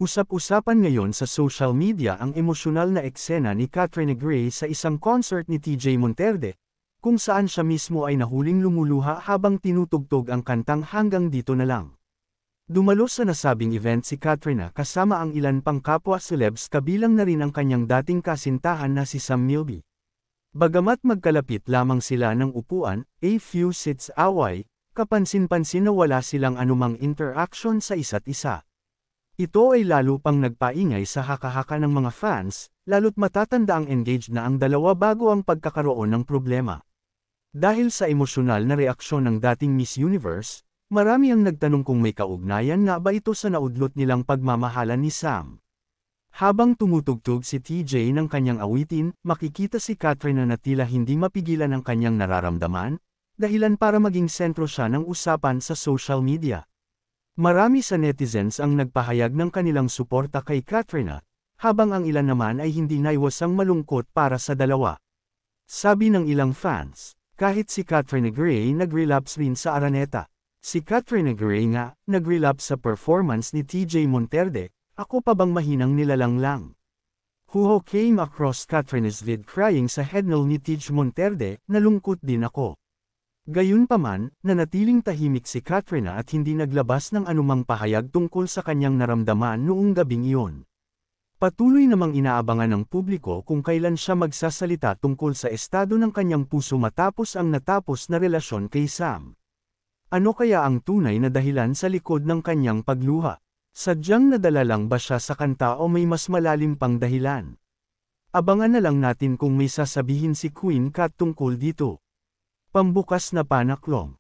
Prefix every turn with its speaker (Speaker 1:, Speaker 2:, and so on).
Speaker 1: Usap-usapan ngayon sa social media ang emosyonal na eksena ni Kathryn Gray sa isang concert ni TJ Monterde, kung saan siya mismo ay nahuling lumuluha habang tinutugtog ang kantang Hanggang Dito Na Lang. Dumalo sa nasabing event si Kathryn kasama ang ilan pang kapwa celebs, kabilang na rin ang kanyang dating kasintahan na si Sam Milby. Bagamat magkalapit lamang sila ng upuan, a few seats away, kapansin-pansin na wala silang anumang interaction sa isa't isa. Ito ay lalo pang nagpaingay sa haka-haka ng mga fans, lalo't matatanda ang engaged na ang dalawa bago ang pagkakaroon ng problema. Dahil sa emosyonal na reaksyon ng dating Miss Universe, marami ang nagtanong kung may kaugnayan nga ba ito sa naudlot nilang pagmamahalan ni Sam. Habang tumutugtog si TJ ng kanyang awitin, makikita si Kathryn na tila hindi mapigilan ang kanyang nararamdaman, dahilan para maging sentro siya ng usapan sa social media. Marami sa netizens ang nagpahayag ng kanilang suporta kay Kathryn, habang ang ilan naman ay hindi naiwasang malungkot para sa dalawa. Sabi ng ilang fans, kahit si Kathryn Gray nag-relapse rin sa Araneta. Si Kathryn Gray nga, nag-relapse sa performance ni TJ Monterde, ako pa bang mahinang nilalang lang? Who came across Kathryn's vid crying sa headnoll ni TJ Monterde, nalungkot din ako. Gayunpaman, nanatiling tahimik si Kathryn at hindi naglabas ng anumang pahayag tungkol sa kanyang naramdaman noong gabing iyon. Patuloy namang inaabangan ng publiko kung kailan siya magsasalita tungkol sa estado ng kanyang puso matapos ang natapos na relasyon kay Sam. Ano kaya ang tunay na dahilan sa likod ng kanyang pagluha? Sadyang nadala lang ba siya sa kanta o may mas malalim pang dahilan? Abangan na lang natin kung may sasabihin si Queen Kat tungkol dito. Pambukas na panaklong.